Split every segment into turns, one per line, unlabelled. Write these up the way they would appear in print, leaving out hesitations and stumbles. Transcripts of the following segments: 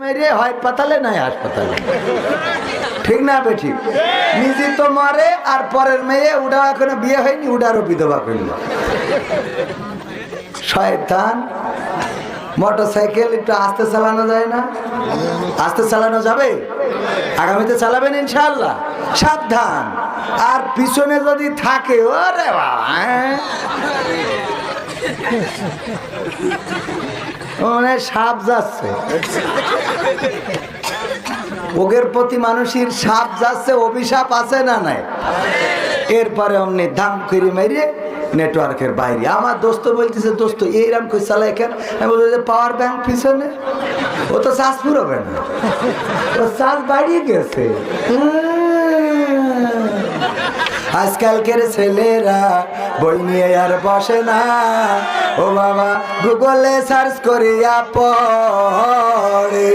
মেরে হয় পাতালে নাই হাসপাতালে, ঠিক না বেঠিক? নিজে তো মরে আর পরের মেয়ে উডা এখনো বিয়ে হয়নি, উডারও বিধবা করল। শয়তান। মোটরসাইকেল একটু আস্তে চালানো যায় না? আস্তে চালানো যাবে? আগামীতে চালাবেন ইনশাআল্লাহ, সাবধান। আর পিছনে যদি থাকে, ওরে বাবা, মানে সাপ যাচ্ছে, ওগের প্রতি মানুষের সাপ যাচ্ছে, অভিশাপ আছে না নাই? এরপরে অমনি দাম করে মেরে নেটওয়ার্কের বাইরে। আমার দোস্ত বলতেছে, দোস্ত এইরকম কই চালাই কেন? আমি বলছি যে পাওয়ার ব্যাংক পিছনে, ও তো চার্জ পুরোবে না, ও চার্জ বাড়িয়ে গেছে। আজকালকের ছেলেরা বই নিয়ে আর বসে না, ও বাবা গুগলে সার্চ করিয়া পড়ে।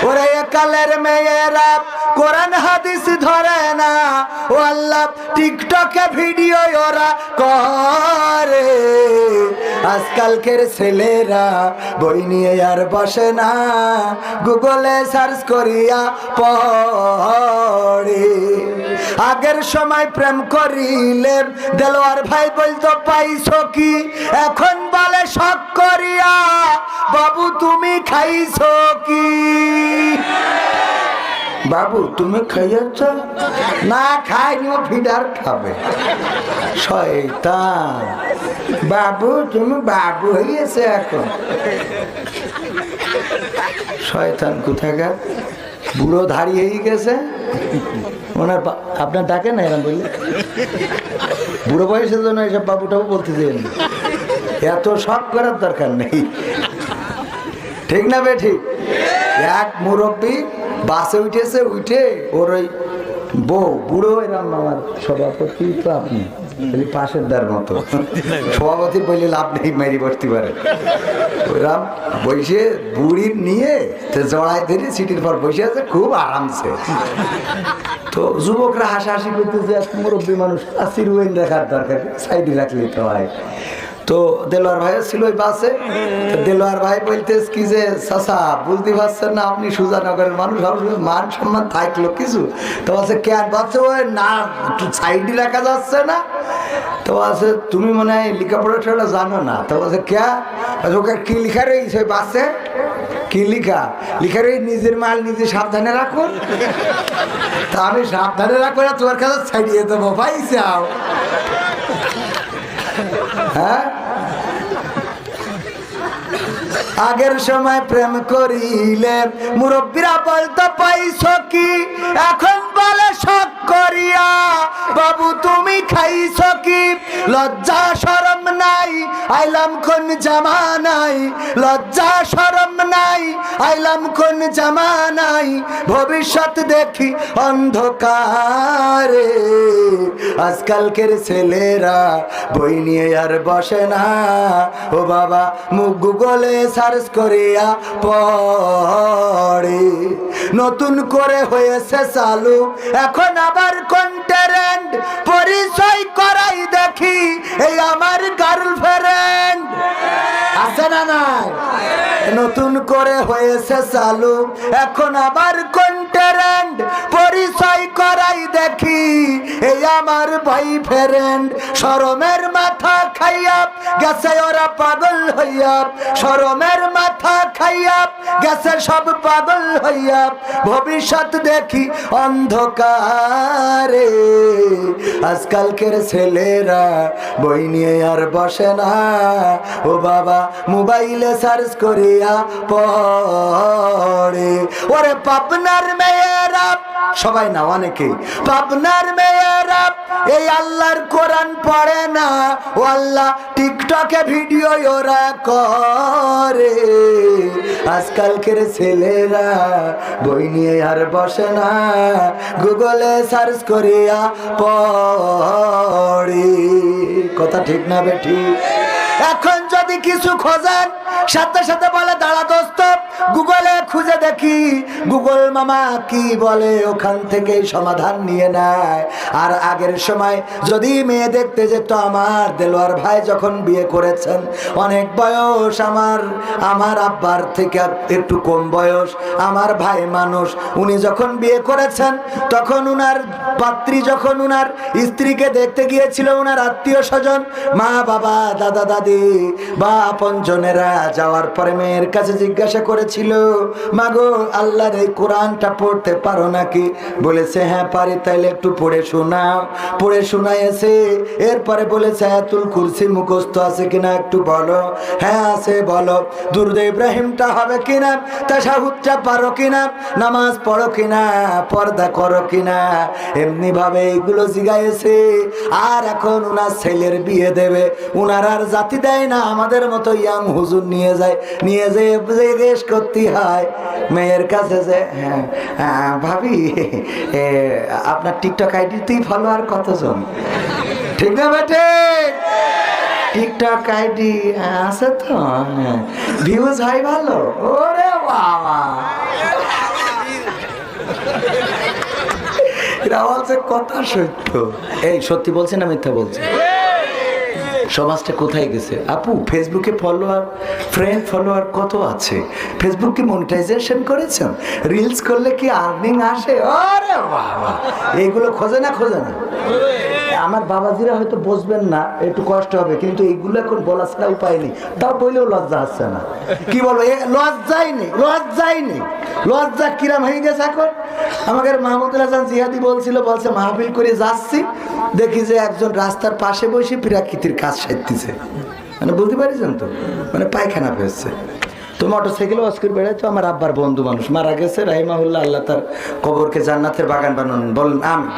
ওরে কালের মেয়েরা কোরআন হাদিস ধরে না, ও আল্লাহ টিকটকে ভিডিও ওরা করে। আজকালকের ছেলেরা বই নিয়ে আর বসে না, গুগলে সার্চ করিয়া পড়ে। আগের সময় প্রেম করিলে দেলোয়ার ভাই বলতো পাইছো কি, এখন বলে শখ করিয়া বাবু তুমি খাইছো কি? বাবু তুমি খাইয়াছ না? খাইনি, ও ফিডার খাবে। শয়তান। বাবু তুমি বাবু হইয়াছে এখন। শয়তান কোথাকার, বুড়ো ধাড়ি হয়ে গেছে ওনার। আপনার ডাকে না এরকম বললে? বুড়ো বয়সের জন্য এইসব বাবু টাবু বলতেছেন, এত শখ করার দরকার নেই, ঠিক না বে ঠিক? এক মুরব্বী বাসে উঠেছে, উঠে ওর ওই বউ, বুড়ো এরম, আমার সভাপতি তো আপনি পাশের দার মতো, সভাপতি বললে লাভ নেই, মেরি বসতে পারে। ওইরাম বসে বুড়ির নিয়ে জড়াই ধরে সিটির পর বসে আছে খুব আরামসে। তো যুবকরা হাসাহাসি করতেছে, মুরব্বী মানুষ আসির ওয়েন রাখার দরকার, সাইডে রাখলে তো হয়। তো দেলোয়ার ভাই ছিল ওই বাসে। দেলোয়ার ভাই বলতেস কি যে, চাচা বুঝতে পারছেন না আপনি সুজানগরের মানুষ, মান সম্মান থাকলো কিছু? তো আছে কেন বাচ্চা, ওই না একটু সাইডে রাখা যাচ্ছে না? তো আছে তুমি মনে হয় লেখাপড়া টেলা জানো না? তো আছে কে, ওকে কি লিখা রয়েছে বাসে? কি লিখা? লিখা রয়ে নিজের মাল নিজে সাবধানে রাখুন। তা আমি সাবধানে রাখবো না, তোমার কাছে ছাড়িয়ে দেবো ভাই চাও? হ্যাঁ, আগের সময় প্রেম করিলে মুরব্বীরা বলতো পাইছো কি, এখন বলে শখ করিয়া বাবু তুমি খাইছো কি? লজ্জা শরম নাই, আইলাম কোন জামানাই, লজ্জা শরম নাই, আইলাম কোন জামানাই, ভবিষ্যৎ দেখি অন্ধকারে। আজকালকের ছেলেরা বই নিয়ে আর বসে না, ও বাবা মুখ গুগলে সার্চ করিয়া পড়ে। নতুন করে হয়েছে চালু এখন আবার কন্টেন্ট, পরিচয় করাই দেখি এই আমার গার্লফ্রেন্ড। আছে না নাই? নতুন করে হয়েছে চালু এখন আবার কন্টেন্ট, পরিচয় করাই দেখি এই আমার বয়ফ্রেন্ড। শরমের মাথা খাইয়া গেছে ওরা পাগল হইয়া, শরমের মাথা খাইয়া গেছে সব পাগল হইয়া, ভবিষ্যৎ দেখি অন্ধকারে। আজকালকের ছেলেরা বই নিয়ে আর বসে না, ও বাবা মোবাইলে সার্চ করিয়া পড়ে। ওরে পাবনার মেয়েরা, সবাই না অনেকেই, পাবনার মেয়েরা এই আল্লাহর কোরআন পড়ে না, ও আল্লাহ টিকটকে ভিডিও ওরা করে। আজকালকের ছেলেরা বই নিয়ে আর বসে না, গুগলে সার্চ করিয়া পড়ে। কথা ঠিক না বেঠি? এখন যদি কিছু খোঁজেন সাথে সাথে বলে দাঁড়া দোস্ত গুগলে খুঁজে দেখি গুগল মামা কি বলে, ওখান থেকে সমাধান নিয়ে নেয়। আর আগের সময় যদি মেয়ে দেখতে যেত, আমার দেলোয়ার ভাই যখন বিয়ে করেছেন, অনেক বয়স আমার আব্বার থেকে একটু কম বয়স, আমার ভাই মানুষ, উনি যখন বিয়ে করেছেন তখন উনার পাত্রী যখন উনার স্ত্রীকে দেখতে গিয়েছিল, উনার আত্মীয় স্বজন, মা বাবা দাদা দাদি বা আপনজনেরা যাওয়ার পরে মেয়ের কাছে জিজ্ঞাসা করেছিল, মাগো আল্লাহর এই কোরআনটা পড়তে পারো নাকি? বলেছে হ্যাঁ পারি। তাইলে একটু পড়ে শোনাও। পড়ে শোনাইছে। এরপরে বলেছে আয়াতুল কুরসি মুখস্থ আছে কিনা একটু বলো। হ্যাঁ আছে, বলো। দুরূদ ইব্রাহিমটা হবে কিনা, তাশাহুদটা পারো কিনা, নামাজ পড়ো কিনা, পর্দা করো কিনা, এমনি ভাবে এইগুলো জিগাইছে। আর এখন উনার ছেলের বিয়ে দেবে, উনার আর জাতি দেয় না, আমাদের মতো ইয়াং হুজুর নিয়ে যায় জিজ্ঞেস করতে হয় মেয়ের কাছে যে হ্যাঁ ভাবি আপনার টিকটক আইডিতেই ফলোয়ার কতজন? ঠিক না বেটে? টিকটক আইডি আছে তো, ভিউজ হয় ভালো? ওরে বাবা, এরা বলছে কথা সত্য। এই সত্যি বলছে না মিথ্যা বলছে? সমাজটা কোথায় গেছে আপু? ফেসবুকে ফ্রেন্ড ফলোয়ার কত আছে? ফেসবুক কি মনিটাইজেশন করেছেন? রিলস করলে কি আর্নিং আসে? আরে বাবা, এইগুলো খোঁজে না? আমার বাবাজিরা হয়তো বুঝবেন না, একটু কষ্ট হবে, কিন্তু এইগুলো এখন বলা ছাড়া উপায় নেই। তাও বললেও লজ্জা আসছে না। কি বলবো, লজ্জাই নেই। লজ্জা কিরাম হয়ে গেছে এখন। আমাদের মাহমুদুল হাসান জিহাদি বলছে মাহফিল করে যাচ্ছি, দেখি যে একজন রাস্তার পাশে বসে প্রাকৃতির কাজ সারতেছে। মানে বুঝতে পারছেন তো, মানে পায়খানা পেয়েছে। তো মোটরসাইকেলে অস্কুর বেড়াইতো, আমার আব্বার বন্ধু মানুষ মারা গেছে রাহিমাহুল্লাহ, আল্লাহ তার কবরকে জান্নাতের বাগান বানান বলেন আমি।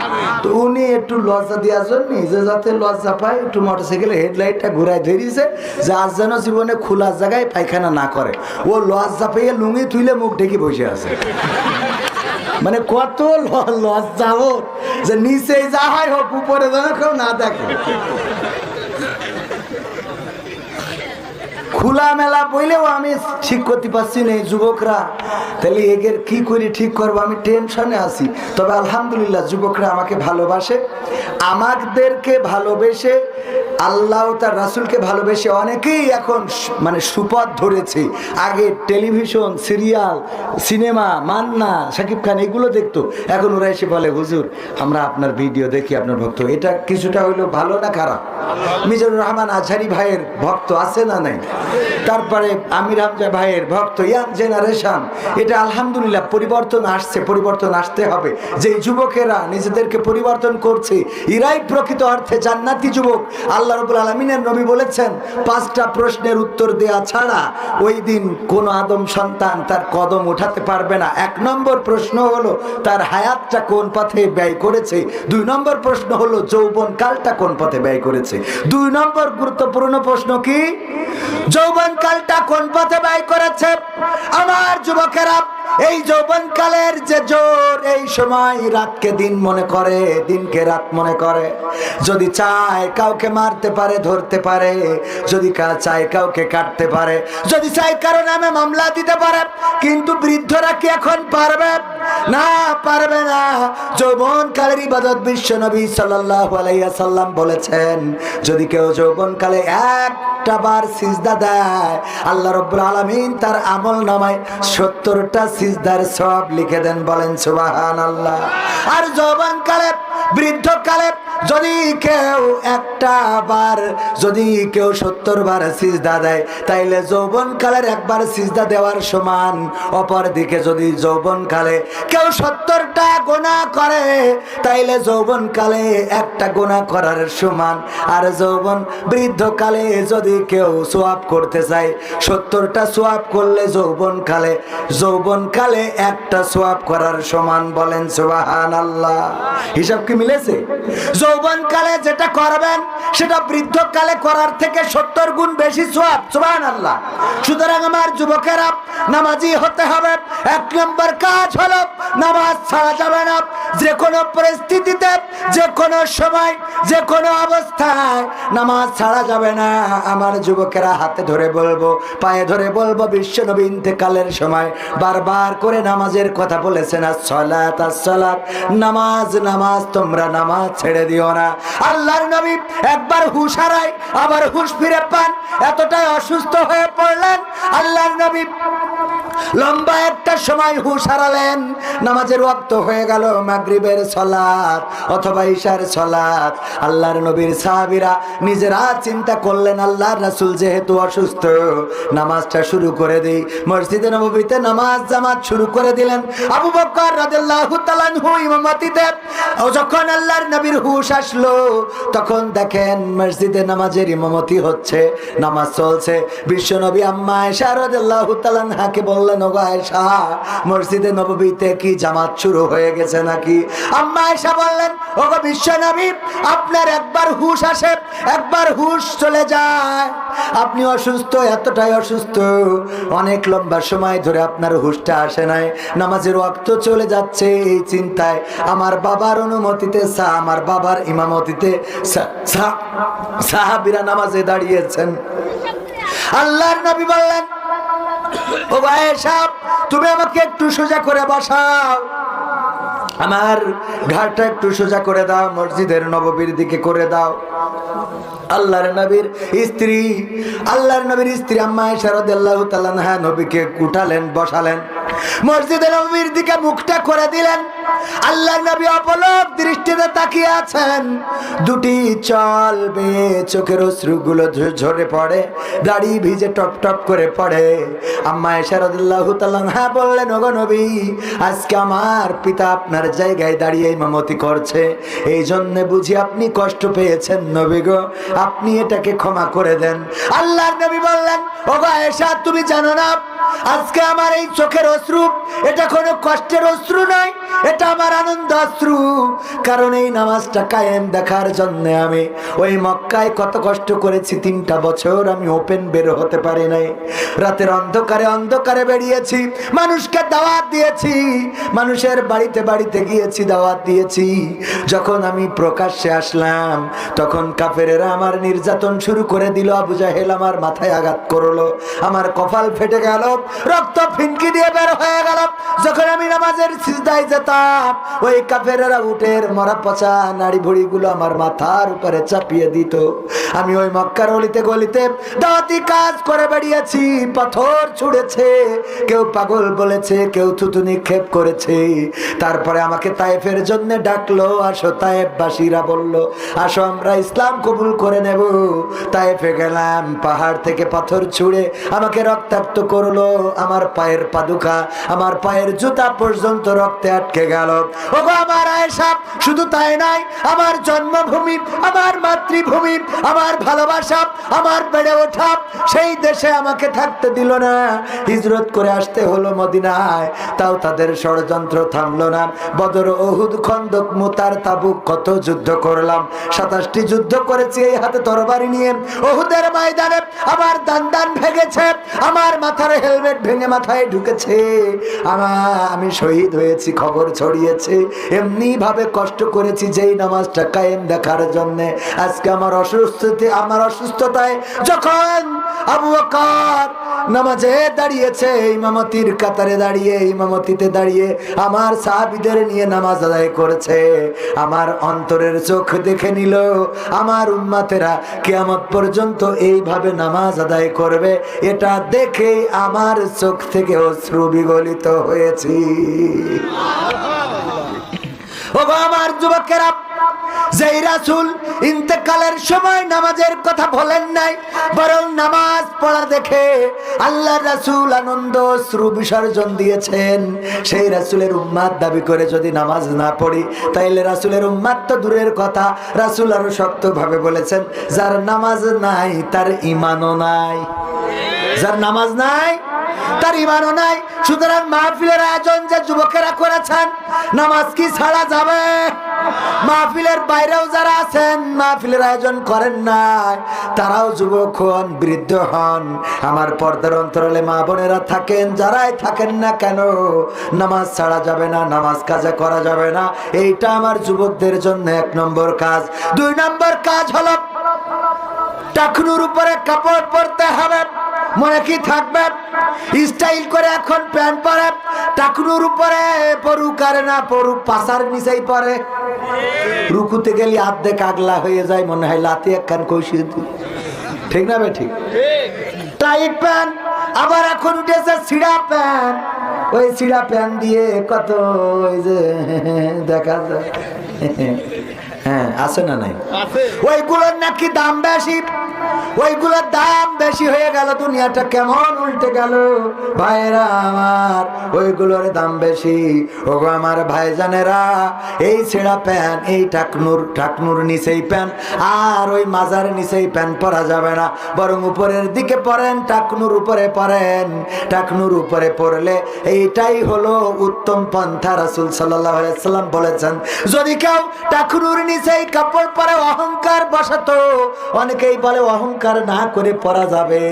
তো উনি একটু লজ্জা দেওয়ার জন্য, যে যাতে লজ্জা পায়, একটু মোটরসাইকেলে হেডলাইটটা ঘুরাই ধরিয়েছে যে আজ যেন জীবনে খোলা জায়গায় পায়খানা না করে। ও লজ্জা পেয়ে লুঙ্গি তুলে মুখ ঢেকে বসে আছে। মানে কত লজ্জা ওর, যে নিচে যা হয় হোক, উপরে যেন কেউ না দেখে। খোলা মেলা বইলেও আমি ঠিক করতে পারছি না। যুবকরা তাহলে এগের কি করে ঠিক করবো, আমি টেনশনে আছি। তবে আলহামদুলিল্লাহ যুবকরা আমাকে ভালোবাসে, আমাদেরকে ভালোবেসে, আল্লাহ তার রাসূলকে ভালোবেসে অনেকেই এখন মানে সুপথ ধরেছে। আগে television, serial, cinema, Manna, Shakib Khan এগুলো দেখতো, এখন ওরা এসে বলে হুজুর আমরা আপনার ভিডিও দেখি, আপনার ভক্ত। এটা কিছুটা হইলো ভালো না খারাপ? মিজানুর রহমান আজহারি ভাইয়ের ভক্ত আছে না নাই? তারপরে আমির হামজা ভাইয়ের ভক্ত, ইয়াং জেনারেশন। এটা আলহামদুলিল্লাহ পরিবর্তন আসছে, পরিবর্তন আসতে হবে। যে যুবকেরা নিজেদেরকে পরিবর্তন করছে, এরাই প্রকৃত অর্থে জান্নাতি যুবক। আল্লাহ রাব্বুল আলামিনের নবী বলেছেন 5টা প্রশ্নের উত্তর দেয়া ছাড়া ওই দিন কোন আদম সন্তান তার কদম উঠাতে পারবে না। 1 নম্বর প্রশ্ন হলো তার হায়াতটা কোন পথে ব্যয় করেছে। 2 নম্বর প্রশ্ন হলো যৌবন কালটা কোন পথে ব্যয় করেছে। 2 নম্বর গুরুত্বপূর্ণ প্রশ্ন কি? যৌবন কালটা কোন পথে ব্যয় করেছে। আমার যুবকেরা, এই যৌবনকালের যে জোর, এই সময় রাতকে দিন মনে করে, দিনকে রাত মনে করে। যদি চায় কাউকে মারতে পারে, ধরতে পারে, যদি চায় কাউকে কাটতে পারে, যদি চায় কারো নামে মামলা দিতে পারে। কিন্তু বৃদ্ধরা কি এখন পারবে? না, পারবে না। যৌবনকালের ইবাদত বিশ্ব নবী সাল্লাল্লাহু আলাইহি ওয়াসাল্লাম বলেছেন, যদি কেউ যৌবনকালে একটা বার সিজদা দেয়, আল্লাহ রাব্বুল আলামিন তার আমল নামায় 70টা সিজদার সওয়াব লিখে দেন। বলেন সুবহানাল্লাহ। আর যৌবনকালে, বৃদ্ধকালে যদি কেউ একটা বার, যদি কেউ 70 বার সিজদা দেয়, তাইলে যৌবনকালের একবার সিজদা দেওয়ার সমান। অপর দিকে যদি যৌবনকালে কেউ 70টা গুনাহ করে, তাইলে যৌবনকালে একটা গুনাহ করার সমান। আর বৃদ্ধকালে যদি কেউ সওয়াব করতে চায়, 70টা সওয়াব করলে যৌবনকালে একটা সওয়াব করার সমান। বলেন সুবহানাল্লাহ। হিসাব কি মিলেছে? যৌবনকালে যেটা করবেন সেটা বৃদ্ধকালে করার থেকে 70 গুণ বেশি সওয়াব। সুবহানাল্লাহ। সুতরাং আমার যুবকেরা, নামাজি হতে হবে। 1 নম্বর কাজ হলো নামাজ ছাড়া যাবে না। যে কোনো পরিস্থিতিতে, যে কোনো সময়, যে কোনো অবস্থায় নামাজ ছাড়া যাবে না। আমার যুবকেরা হাতে ধরে বলবো, পায়ে ধরে বলবো, বিশ্বনবী ইন্তেকালের সময় বারবার করে নামাজের কথা বলেছেন, আসসালাত আসসালাত, নামাজ নামাজ, তোমরা নামাজ ছেড়ে দিও না। আল্লাহর নবী একবার হুঁশ হারায়, আবার হুঁশ ফিরে পান, এতটাই অসুস্থ হয়ে পড়লেন। আল্লাহর নবী লম্বা একটা সময় হুঁশ হারালেন। নামাজের ওয়াক্ত হয়ে গেল, মাগরিবের সালাত অথবা ইশার সালাত। আল্লাহর নবীর সাহাবীরা নিজেরা চিন্তা করলেন, আল্লাহর রাসূল যেহেতু অসুস্থ, নামাজটা শুরু করে দেই। মসজিদে নববীতে নামাজ জামাত শুরু করে দিলেন। আবু বকর রাদিয়াল্লাহু তাআলা আনহু ইমামতিতে। যখন আল্লাহর নবীর হুঁশ আসলো, তখন দেখেন মসজিদে নামাজের ইমামতি হচ্ছে, নামাজ চলছে। বিশ্বনবী আম্মা আয়েশা রাদিয়াল্লাহু তাআলা আনহাকে বললেন, ওগো আয়েশা, মসজিদে নববীতে কি জামাত শুরু হয়ে গেছে নাকি? আম্মা আয়েশা বললেন, ওগো বিশ্বনবী, আপনার একবার হুঁশ আসে, একবার হুঁশ চলে যায়। আপনি অসুস্থ, এতটাই অসুস্থ, অনেক লম্বা সময় ধরে আপনার হুঁশটা আসে নাই। নামাজের ওয়াক্ত চলে যাচ্ছে, এই চিন্তায় আমার বাবার অনুমতিতে, আমার বাবার ইমামতিতে সাহাবীরা নামাজে দাঁড়িয়েছেন। আল্লাহর নবী বললেন, ও আয়েশা, তুমি আমাকে একটু সোজা করে বসাও, আমার ঘাড়টা একটু সোজা করে দাও, মসজিদের নববীর দিকে করে দাও। আল্লাহর নবীর স্ত্রী আম্মা আয়েশা রাদিয়াল্লাহু তাআলা আনহা নবীকে উঠালেন, বসালেন, মসজিদের নববীর দিকে মুখটা করে দিলেন। আল্লাহর নবী অপলক দৃষ্টিতে তাকিয়ে আছেন। দুটি চল বেয়ে চোখের অশ্রুগুলো ঝরে পড়ে, দাড়ি ভিজে টপ টপ করে পড়ে। আম্মা আয়েশা রাদিয়াল্লাহু তাআলা আনহা বললেন, ওগো নবী, আজকে আমার পিতা আপনার জায়গায় দাঁড়িয়ে ইমামতি করছে, এই জন্য বুঝি আপনি কষ্ট পেয়েছেন নবী গো, আপনি এটাকে ক্ষমা করে দেন। আল্লাহর নবী বললেন, ওগো আয়েশা, তুমি জানো না আজকে আমার এই চোখের অশ্রু, এটা কোনো কষ্টের অশ্রু নয়, এটা আমার আনন্দ অশ্রু। কারণ এই নামাজটা কায়েম দেখার জন্য আমি ওই মক্কায় কত কষ্ট করেছি। 3টা বছর আমি ওপেন বের হতে পারি নাই। রাতের অন্ধকারে অন্ধকারে বেরিয়েছি, মানুষকে দাওয়াত দিয়েছি, মানুষের বাড়িতে বাড়িতে গিয়েছি, দাওয়াত দিয়েছি। যখন আমি প্রকাশ্যে আসলাম, তখন কাফেরেরা আমার নির্যাতন শুরু করে দিল। আবু জাহেল আমার মাথায় আঘাত করলো, আমার কপাল ফেটে গেল, রক্ত ফিনকি দিয়ে বের হয়ে গেল। যখন আমি নামাজের সিজদায় যেতাম, ওই কাফেরেরা উটের মরা পচা নাড়ি ভুড়িগুলো আমার মাথার উপরে চাপিয়ে দিত। আমি ওই মক্কার অলিতে গলিতে দাওয়াতি কাজ করে বেরিয়েছি। পাথর ছুঁড়েছে, কেউ পাগল বলেছে, কেউ থুতু নিক্ষেপ করেছে। তারপরে আমাকে তায়েফের জন্য ডাকলো, আসো। তায়েফবাসীরা বলল, আসো আমরা ইসলাম কবুল করে নেব। তায়েফে গেলাম, পাহাড় থেকে পাথর ছুঁড়ে আমাকে রক্তাক্ত করলো। আমার পায়ের পাদুকা, আমার পায়ের জুতা পর্যন্ত রক্তে আটকে গেল। ওগো আমার আয়েশা, শুধু তাই নয়, আমার জন্মভূমি, আমার মাতৃভূমি, আমার ভালোবাসা, আমার বেড়ে ওঠা সেই দেশে আমাকে থাকতে দিল না। হিজরত করে আসতে হলো মদিনায়, তাও তাদের ষড়যন্ত্র থামলো না। বদর, উহুদ, খন্দক, মুতার, তাবুক, কত যুদ্ধ করলাম। 27টি যুদ্ধ করেছি এই হাতে তরবারি নিয়ে। উহুদের ময়দানে আমার দান ভেঙেছে, আমার মাথার হেলমেট ভেঙে মাথায় ঢুকেছে, আমি শহীদ হয়েছি, খবর ছড়িয়েছে। এমনি ভাবে কষ্ট করেছি যেই নামাজটা কায়েম দেখার জন্য। আজকে আমার অসুস্থতায় যখন আবু বকর নামাজে দাঁড়িয়েছে, ইমামতির কাতারে দাঁড়িয়ে, ইমামতিতে দাঁড়িয়ে আমার সাহাবীদের নিয়ে নামাজ আদায় করেছে, আমার অন্তরের চোখ দেখে নিল আমার উম্মতেরা কিয়ামত পর্যন্ত এইভাবে নামাজ আদায় করবে। এটা দেখে আমার চোখ থেকে অশ্রু বিগলিত হয়েছে। ওগো আমার যুবকেরা, যেই রাসূল ইন্তেকালের সময় নামাজের কথা বলেন নাই, বরং নামাজ পড়া দেখে আল্লাহর রাসূল আনন্দ অশ্রু বিসর্জন দিয়েছেন, সেই রাসূলের উম্মত দাবি করে যদি নামাজ না পড়ি, তাইলে রাসূলের উম্মত তো দূরের কথা, রাসূল আরো শক্তভাবে বলেছেন, যার নামাজ নাই তার ঈমানও নাই। যার নামাজ নাই তার ঈমানও নাই। সুতরাং মাহফিলের আয়োজন যে যুবকেরা করেছেন, নামাজ কি ছাড়া যাবে? মাহফিলের বাইরেও যারা আছেন, মাহফিলের আয়োজন করেন নাই, তারাও যুবক হন, বৃদ্ধ হন, আমার পর্দার অন্তরালে মা বোনেরা থাকেন, যারাই থাকেন না কেন, নামাজ ছাড়া যাবে না, নামাজ কাজা করা যাবে না। এইটা আমার যুবকদের জন্য 1 নম্বর কাজ। 2 নম্বর কাজ হলো টাকনুর উপরে কাপড় পরতে হবে। মনে কি থাকবে? স্টাইল করে এখন প্যান্ট পরে, টাকনুর উপরে পরুক আর না পরুক, পাশার নিচেই পরে। রুকুতে গেলে আর্ধেক আগলা হয়ে যায়, মনে হয় লাতি একখান কষিয়ে দিই। ঠিক না বে ঠিক? টাইট প্যান্ট, আবার এখন উঠেছে ছিঁড়া প্যান্ট। ওই ছিঁড়া প্যান্ট দিয়ে কত ওই যে দেখা যায়, হ্যাঁ আছে না নাই? ওইগুলোর নাকি দাম বেশি, ওইগুলোর দাম বেশি হয়ে গেল। দুনিয়াটা কেমন উল্টে গেল ভাইরা আমার, ওইগুলোর দাম বেশি। ওগো আমার ভাইজানেরা, এই ছেঁড়া প্যান্ট, এই টাকনুর নিচেই প্যান্ট আর ওই মাজার নিচেই প্যান্ট পরা যাবে না, বরং উপরের দিকে পরেন, টাকনুর উপরে পরেন। টাকনুর উপরে পরলে এইটাই হলো উত্তম পন্থা। রাসূল সাল্লাল্লাহু আলাইহি সাল্লাম বলেছেন, যদি কেউ টাকনুর নিচেই কাপড় পরে অহংকার বসাতো, অনেকেই বলে অহংকার না করে পরা যাবে,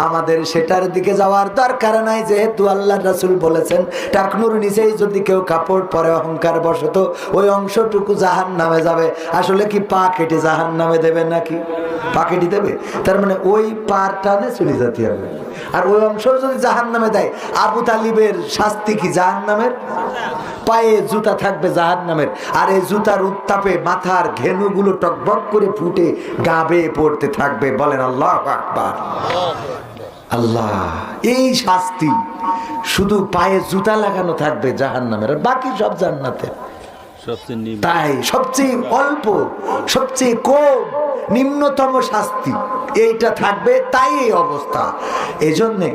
আমাদের সেটার দিকে যাওয়ার দরকার নাই। যেহেতু আল্লাহ রাসূল বলেছেন টাকনুর নিচেই যদি কেউ কাপড় পরে অহংকার বসাতো, ওই অংশটুকু জাহান্নামে যাবে। আসলে কি পা কেটে জাহান্নামে দেবে নাকি? পা কেটে দেবে, তার মানে ওই পার টানে চলে যেতে হবে। আর ওই অংশ যদি জাহান্নামে দেয়, আবু তালিবের শাস্তি কি জাহান্নামের? পায়ে জুতা থাকবে জাহান্নামের, আর এই জুতার উত্তাপে মাথার ঘেনুগুলো টকবক করে ফুটে গা বেয়ে পড়তে থাকবে। বলেন আল্লাহু আকবার। আল্লাহ, এই শাস্তি শুধু পায়ে জুতা লাগানো থাকবে জাহান্নামের, আর বাকি সব জান্নাতে। তাই সবচেয়ে অল্প, সবচেয়ে কম, নিম্নতম শাস্তি এইটা থাকবে, তাই এই অবস্থা। এই জন্যে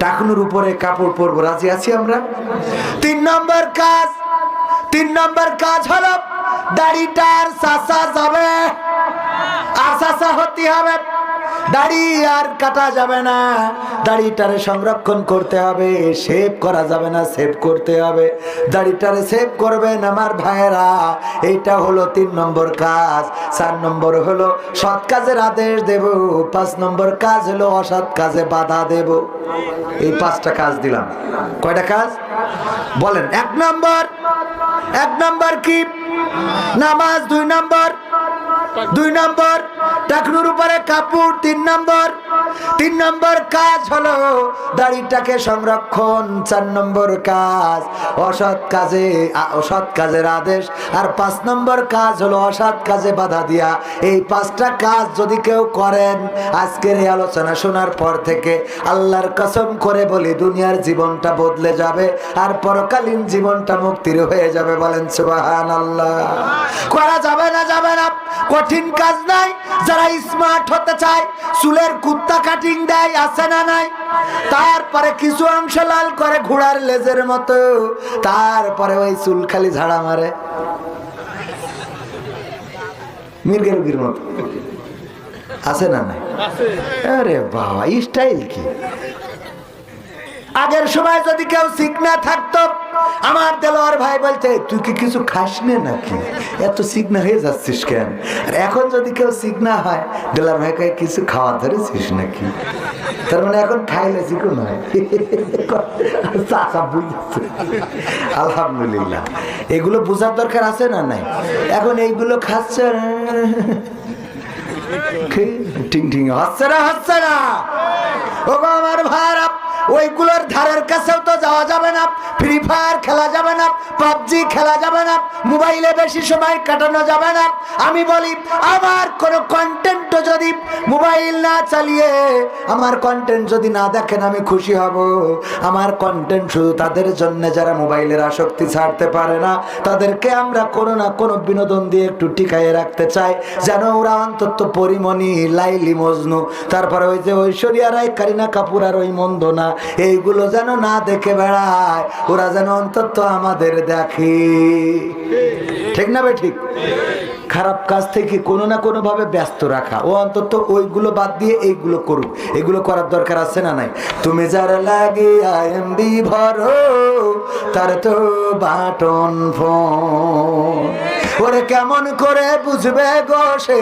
টাকনুর উপরে কাপড় পরবো, রাজি আছি আমরা। 3 নম্বর কাজ হলো দাড়িটার চাচা যাবে, আশাসা হতে হবে। দাড়ি আর কাটা যাবে না, দাড়িটারে সংরক্ষণ করতে হবে, শেভ করা যাবে না, সেভ করতে হবে। দাড়িটারে সেভ করবেন আমার ভাইয়েরা, এইটা হলো 3 নম্বর কাজ। 4 নম্বর হলো সৎ কাজের আদেশ দেব। 5 নম্বর কাজ হলো অসৎ কাজে বাধা দেব। এই 5টা কাজ দিলাম। কয়টা কাজ বলেন? 1 নম্বর কি? নামাজ। 2 নম্বর টাকনুর উপরে কাপড়। 3 নম্বর কাজ হলো দাড়িটাকে সংরক্ষণ। 4 নম্বর কাজ অসৎ কাজের আদেশ। আর 5 নম্বর কাজ হলো অসৎ কাজে বাধা দিয়া। এই 5টা কাজ যদি কেউ করেন, আজকের এই আলোচনা শোনার পর থেকে আল্লাহর কসম করে বলি, দুনিয়ার জীবনটা বদলে যাবে, আর পরকালীন জীবনটা মুক্তির হয়ে যাবে। বলেন সুবহানাল্লাহ। করা যাবে না, কঠিন কাজ নাই। যারা স্মার্ট হতে চায়, চুলের কুত্তা কাটিং দেয়, আছে না নাই? তারপরে কিছু অংশ লাল করে ঘোড়ার লেজের মতো, তারপরে ওই চুল খালি ঝাড়া মারে মির্গের মতো, আছে না নাই? আরে বাবা, স্টাইল কি! আগের সময় যদি কেউ চিকনা থাকতো, আমার দেলোয়ার ভাই বলতে, তুই কি কিছু খাস না নাকি, এত চিকনা হয়ে যাচ্ছিস কেন? আর এখন যদি কেউ চিকনা হয়, দেলোয়ার ভাই কয়ে, কিছু খাওয়া ধরেছিস নাকি? তার মানে এখন খাইলে চিকন হয়। আলহামদুলিল্লাহ, এগুলো বোঝার দরকার আছে না নাই? এখন এইগুলো খাচ্ছে, ঠিক হচ্ছে না। ও আমার ভাইরা, ওইগুলোর ধারের কাছেও তো যাওয়া যাবে না। ফ্রি ফায়ার খেলা যাবে না, পাবজি খেলা যাবে না, মোবাইলে বেশি সময় কাটানো যাবে না। আমি বলি, আমার কোনো কন্টেন্টও যদি মোবাইল না চালিয়ে, আমার কন্টেন্ট যদি না দেখেন, আমি খুশি হব। আমার কন্টেন্ট শুধু তাদের জন্য যারা মোবাইলের আসক্তি ছাড়তে পারে না, তাদেরকে আমরা কোনো না কোনো বিনোদন দিয়ে একটু টিকাইয়ে রাখতে চাই, যেন ওরা অন্তত পরিমণি, লাইলি, মজনু, তারপরে ওই যে ঐশ্বরিয়া রায়, কারিনা কাপুর আর ওই মন্দ না, এইগুলো যেন না দেখে বেড়ায়, ওরা যেন অন্তত আমাদের দেখে। ঠিক না ভাই? ঠিক। খারাপ কাজ থেকে কোনো না কোনো ভাবে ব্যস্ত রাখা, ও অন্তত ওইগুলো বাদ দিয়ে এইগুলো করুক। এগুলো করার দরকার আছে না নাই? তুমি যার লাগিয়া এমবি ভরো, তার তো বাটন ফোন। ওরে কেমন করে বুঝবে গো সে,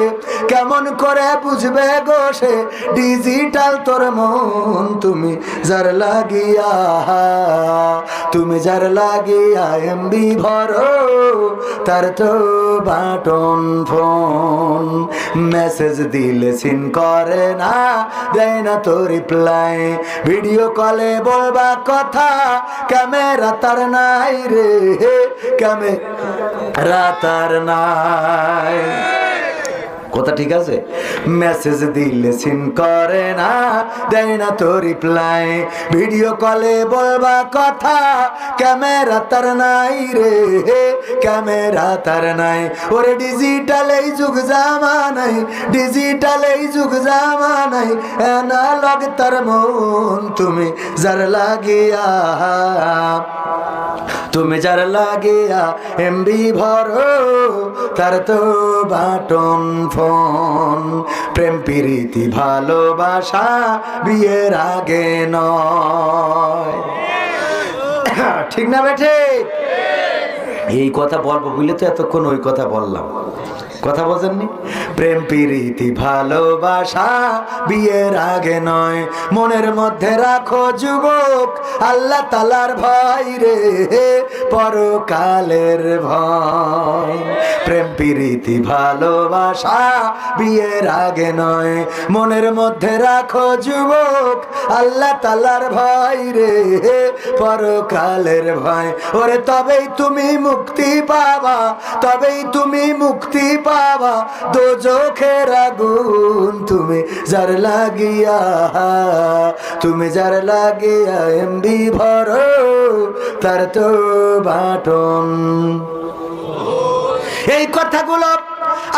কেমন করে বুঝবে গো সে, ডিজিটাল তোর মন তুমি যার লাগিয়া, তুমি যার লাগিয়া এমবি ভরো তার তো বাটন ফোন। মেসেজ দিলে সিন করে না, দেয় না তো রিপ্লাই, ভিডিও কলে বলবা কথা ক্যামেরা তার নাই রে, ক্যামেরা তার নাই। কথা ঠিক আছে? মেসেজ দিলে সিন করে না, দেয় না তো রিপ্লাই, ভিডিও কলে বলবা কথা ক্যামেরা তার নাই রে, ক্যামেরা তার নাই। ওরে ডিজিটাল এই যুগ জামানাই, ডিজিটাল এই যুগ জামানাই, অ্যানালগ তার মন তুমি যার লাগিয়া, তুমি যার লাগিয়া এমবি ভরো তার তো বাটন ফোন। প্রেম প্রীতি ভালোবাসা বিয়ের আগে নয়, ঠিক না বেঠে? এই কথা বলবো বুঝলে তো এতক্ষণ ওই কথা বললাম, কথা বোঝেননি? প্রেম প্রীতি ভালোবাসা বিয়ের আগে নয়, মনের মধ্যে রাখো যুবক আল্লাহ তাআলার ভয় রে, পরকালের ভয়। প্রেম প্রীতি ভালোবাসা বিয়ের আগে নয়, মনের মধ্যে রাখো যুবক আল্লাহ তাআলার ভয় রে, পরকালের ভয়। ওরে তবেই তুমি মুক্তি পাবা, তবেই তুমি মুক্তি পাবা দোজখের আগুন তুমি যার লাগিয়া, তুমি যার লাগিয়া এমবি ভরো তার তো বাটন। এই কথাগুলো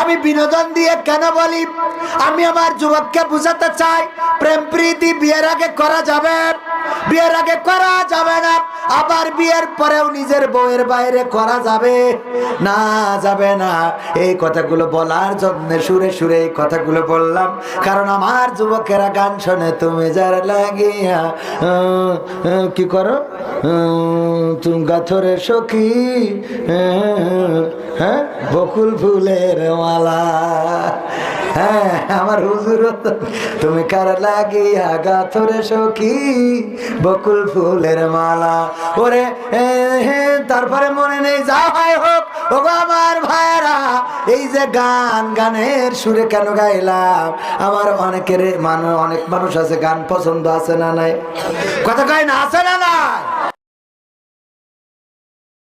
আমি বিনোদন দিয়ে কেন বলি? আমি আমার যুবককে বুঝাতে চাই প্রেম প্রীতি বিয়ের আগে করা যাবে, বিয়ের আগে করা যাবে না, আবার বিয়ের পরেও নিজের বউয়ের বাইরে করা যাবে না, যাবে না। এই কথাগুলো বলার জন্য সুরে সুরে এই কথাগুলো বললাম, কারণ আমার যুবকেরা গান শোনে তুমি যার লাগিয়া কি করো তুমি গাথরে সখী, হ্যাঁ বকুল ফুলের মালা, হ্যাঁ আমার হুজুর তুমি কার লাগিয়া গাথরে সখী বকুল ফুলের মালা। ওরে তারপরে মনে নেই, যা হয় হোক ও আমার ভাইরা, এই যে গান, গানের সুরে কেন গাইলাম? আমার অনেকের অনেক মানুষ আছে গান পছন্দ আছে না নাই? কথা কয় না, আছে না নাই?